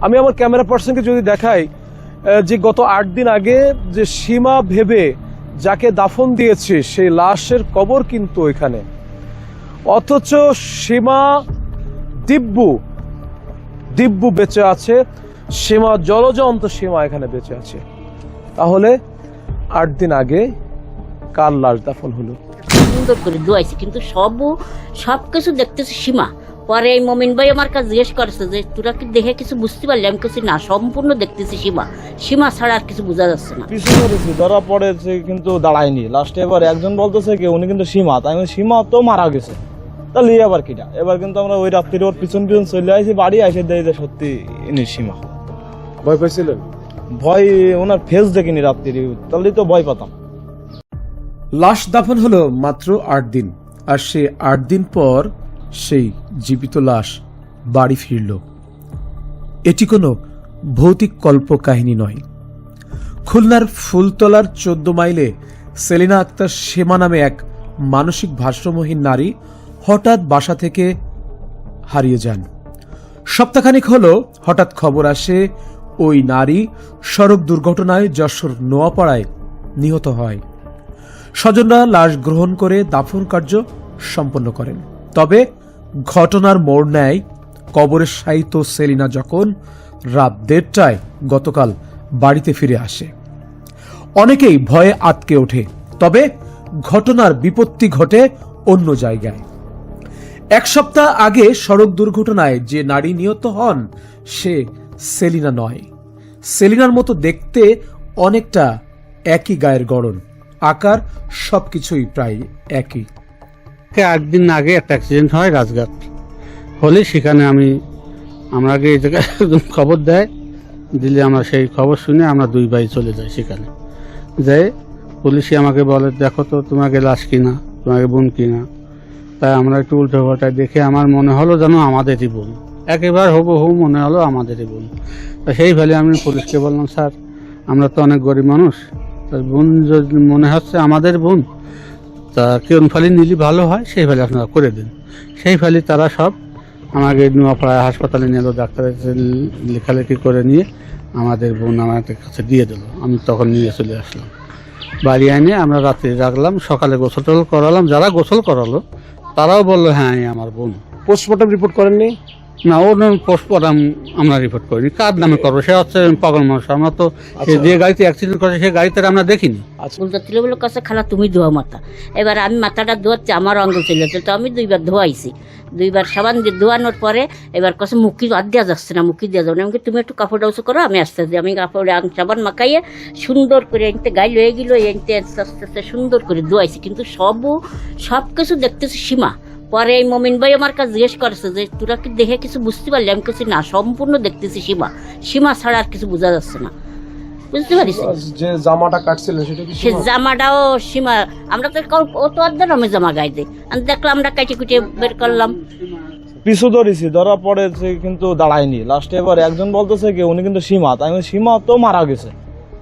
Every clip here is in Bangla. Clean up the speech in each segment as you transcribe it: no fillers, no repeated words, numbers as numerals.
আমি আমার ক্যামেরা পার্সনকে যদি দেখাই যে গত 8 দিন আগে যে সীমা ভেবে যাকে দাফন দিয়েছে সেই লাশের কবর কিন্তু এখানে, অথচ সীমা দিব্যু বেঁচে আছে, সীমা জলজন্ত সীমা এখানে বেঁচে আছে। তাহলে 8 দিন আগে কার লাশ দাফন হলো? সুন্দর করে দোয়াইছে, কিন্তু সবকিছু দেখতেছে সীমা। পরে এই মমিন ভাই আমার কাছে জিজ্ঞেস করেছে যে তোরা কি দেখে কিছু বুঝতে পারলি? আমি কিছু না, সম্পূর্ণ দেখতেছি সীমা ছাড়া আর কিছু বোঝা যাচ্ছে না। পিছু করেছি, ধরা পড়েছে কিন্তু দাঁড়ায়নি। লাস্টে এবার একজন বলতেছে কি উনি কিন্তু সীমা, তাই সীমা তো মারা গেছে, তাহলে আবার কিটা। এবার কিন্তু আমরা ওই রাত্রির ওর পিছন চলে আসি, বাড়ি এসে দেয় যে সত্যি ইনি সীমা। ভয় পাইছিলেন? ভয় ওনার ফেস দেখিনি রাত্রি, তাহলে তো ভয় পাতাম। লাশ দাফন হলো মাত্র 8 দিন, আর সে 8 দিন পর সেই জীবিত লাশ বাড়ি ফিরল। এটি কোনো ভৌতিক কল্প কাহিনী নয়। খুলনার ফুলতলার 14 মাইলে সেলিনা আক্তার সীমা নামে এক মানসিক ভারসাম্যহীন নারী হঠাৎ বাসা থেকে হারিয়ে যান। সপ্তাহখানিক হলো হঠাৎ খবর আসে ওই নারী সড়ক দুর্ঘটনায় যশোর নোয়াপাড়ায় নিহত হয়। স্বজনরা লাশ গ্রহণ করে দাফন কার্য সম্পন্ন করেন। তবে ঘটনার মোড় নেয় কবরে শায়িত সেলিনা যখন রাত 1:30টায় গতকাল বাড়িতে ফিরে আসে। অনেকেই ভয়ে আটকে ওঠে, তবে ঘটনার বিপত্তি ঘটে অন্য জায়গায়। 1 সপ্তাহ আগে সড়ক দুর্ঘটনায় যে নারী নিহত হন সে সেলিনা নয়। সেলিনার মতো দেখতে, অনেকটা একই গায়ের গড়ন, আকার সবকিছুই প্রায় একই। 8 দিন আগে একটা অ্যাক্সিডেন্ট হয় রাজঘাট হলে, সেখানে আমরা আগে এই জায়গায় খবর দিলে আমরা সেই খবর শুনে আমরা 2 ভাই চলে যাই। সেখানে যাই পুলিশে আমাকে বলে দেখো তো তোমাকে লাশ কিনা, তোমাকে বোন কিনা। তাই আমরা একটু উল্টো পাল্টায় দেখে আমার মনে হলো যেন আমাদেরই বোন, একেবারে হুবহু মনে হলো আমাদেরই বোন। তা সেই ফলে আমি পুলিশকে বললাম, স্যার আমরা তো অনেক গরিব মানুষ, তার বোন যদি মনে হচ্ছে আমাদের বোন, তা কোন ফালি নিলে ভালো হয় সেই ফলে আপনারা করে দিন। সেই ফলে তারা সব আমাকে নোয়াপাড়া হাসপাতালে নিয়ে এলো, ডাক্তারের লেখালেখি করে নিয়ে আমাদের বোন আমাদের কাছে দিয়ে দিল। আমি তখন নিয়ে চলে আসলাম বাড়ি এনে আমরা রাত্রে রাখলাম, সকালে গোসল টোসল করালাম। যারা গোসল করালো তারাও বললো হ্যাঁ আমার বোন। পোস্টমর্টম রিপোর্ট করেননি? না, ওর নামে পোস্টমর্টম আমরা রিপোর্ট করিনি। কার নামে করবো? সে হচ্ছে পাগল মানুষ। আমরা তো যে গাড়িতে অ্যাক্সিডেন্ট করেছে সেই গাড়িতে আমরা দেখিনি। বলতে কাছে খালা তুমি ধোয়া মাথা। এবার আমি মাথাটা ধোয়াচ্ছি, আমার অঙ্গ চলে যাচ্ছে, তো আমি 2 বার ধোয়াইছি। 2 বার সাবান দিয়ে ধোয়ানোর পরে এবার কাছে মুখি আর দেওয়া যাচ্ছে না, মুখি দেওয়া যাবে না। আমাকে তুমি একটু কাপড় উঁচু করো, আমি আস্তে আস্তে আমি কাপড়ে সাবান মাখাইয়ে সুন্দর করে এনতে গায়ে লয়ে গেলো, এনতে আস্তে আস্তে সুন্দর করে ধোয়াইছি, কিন্তু সবকিছু দেখতেছি সীমা। পরে এই মমিন ভাই আমার কাছে জিজ্ঞেস করেছে যে তোরা কি দেখে কিছু বুঝতে পারলি? আমি কিছু না, সম্পূর্ণ দেখতেছি সীমা ছাড়া আর কিছু বোঝা যাচ্ছে না। বুঝতে পারিস? যে জামাটা কাটছিলেন সেটা কি? সে জামাটাও সীমা। আমরা তো ও তো অর্ধেক আমি জামা গায়ে দিই, আমি দেখলাম, আমরা কাটে কুটে বের করলাম। পিছু ধরেছি, ধরা পড়েছে কিন্তু দাঁড়ায়নি। লাস্টে এবার একজন বলতেছে কি উনি কিন্তু সীমা, তাই সীমা তো মারা গেছে,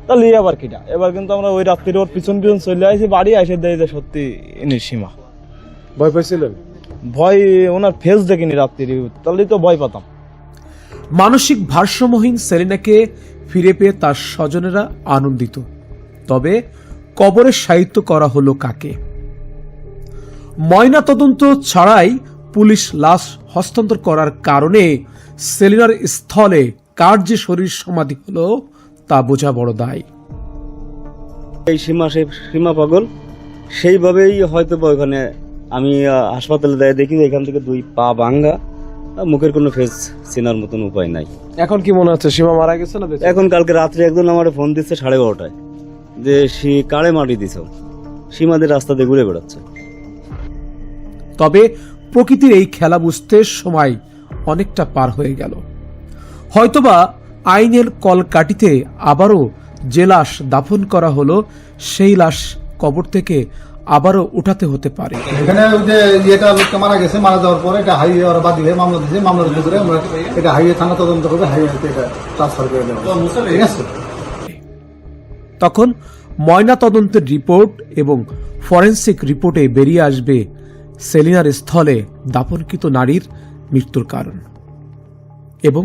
তাহলে আবার কিটা। এবার কিন্তু আমরা ওই রাত্রির ওর পিছন চলে আসি, বাড়ি এসে দেয় যে সত্যি ইনি সীমা। ভয় পাইছিলেন? ভয় ওনার ফেস দেখিনি রাত্রি, তাহলে তো ভয় পাতাম। মানসিক ভারসাম্যহীন সেলিনাকে ফিরে পেয়ে তার স্বজনেরা আনন্দিত, তবে কবরে শায়িত করা হলো কাকে? ময়না তদন্ত ছাড়াই পুলিশ লাশ হস্তান্তর করার কারণে সেলিনার স্থলে কার যে শরীর সমাধি হলো তা বোঝা বড় দায়। এই সীমা পাগল, সেইভাবেই হয়তো ওইখানে আমি হাসপাতালে দেখি এখান থেকে 2 পা ভাঙ্গা, মুখের কোনো ফেস চেনার মতন উপায় নাই। এখন কি মনে হচ্ছে সীমা মারা গেছে না? এখন কালকে রাত্রে একজন আমার ফোন দিচ্ছে 12:30টায় যে কারে মাটি দিছ, সীমাদের রাস্তা দিয়ে ঘুরে বেড়াচ্ছে। তবে প্রকৃতির এই খেলা বুঝতে সময় অনেকটা পার হয়ে গেল। হয়তোবা আইনের কলকাঠিতে আবারও যে লাশ দাফন করা হলো সেই লাশ কবর থেকে আবারও উঠাতে হতে পারে। এখানে যেটা লোকটা মারা গেছে, মারা যাওয়ার পরে এটা হাইওয়ে ওরা বাদ দিলে মামলা দিয়েছে, মামলার ভিতরে আমরা এটা হাইওয়ে থানা তদন্ত করে হাইওয়েতে এটা ট্রান্সফার করে দেবো, ঠিক আছে? তখন ময়না তদন্তের রিপোর্ট এবং ফরেনসিক রিপোর্টে বেরিয়ে আসবে সেলিনার স্থলে দাফনকৃত নারীর মৃত্যুর কারণ এবং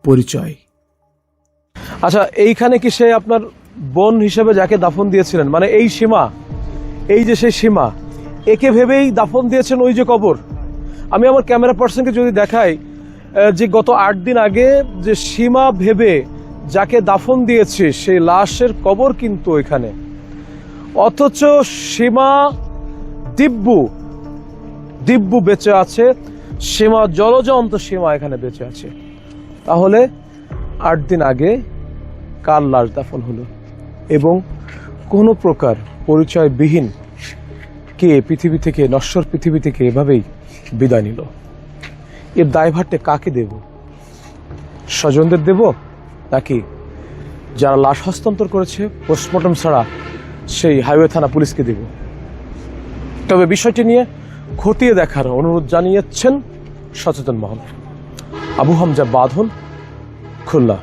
পরিচয়। আচ্ছা, এইখানে কি সে আপনার বোন হিসেবে যাকে দাফন দিয়েছিলেন, মানে এই সীমা, এই যে সেই সীমা, একে ভেবেই দাফন দিয়েছেন ওই যে কবর? আমি আমার ক্যামেরা পার্সনকে যদি দেখাই যে গত 8 দিন আগে যে সীমা ভেবে যাকে দাফন দিয়েছে সেই লাশের কবর কিন্তু এখানে, অথচ সীমা দিব্যু বেঁচে আছে, সীমা জলজন্ত সীমা এখানে বেঁচে আছে। তাহলে 8 দিন আগে কার লাশ দাফন হলো এবং কোনো প্রকার পরিচয়বিহীন কে পৃথিবী থেকে, নশ্বর পৃথিবী থেকে এভাবেই বিদায় নিল? এর দায়ভারটা কাকে দেব? স্বজনদের দেব, নাকি যারা লাশ হস্তান্তর করেছে পোস্টমর্টম ছাড়া সেই হাইওয়ে থানা পুলিশকে দেব? তবে বিষয়টি নিয়ে খতিয়ে দেখার অনুরোধ জানিয়েছেন সচেতন মহল। আবু হামজা বাঁধন, খুলনা।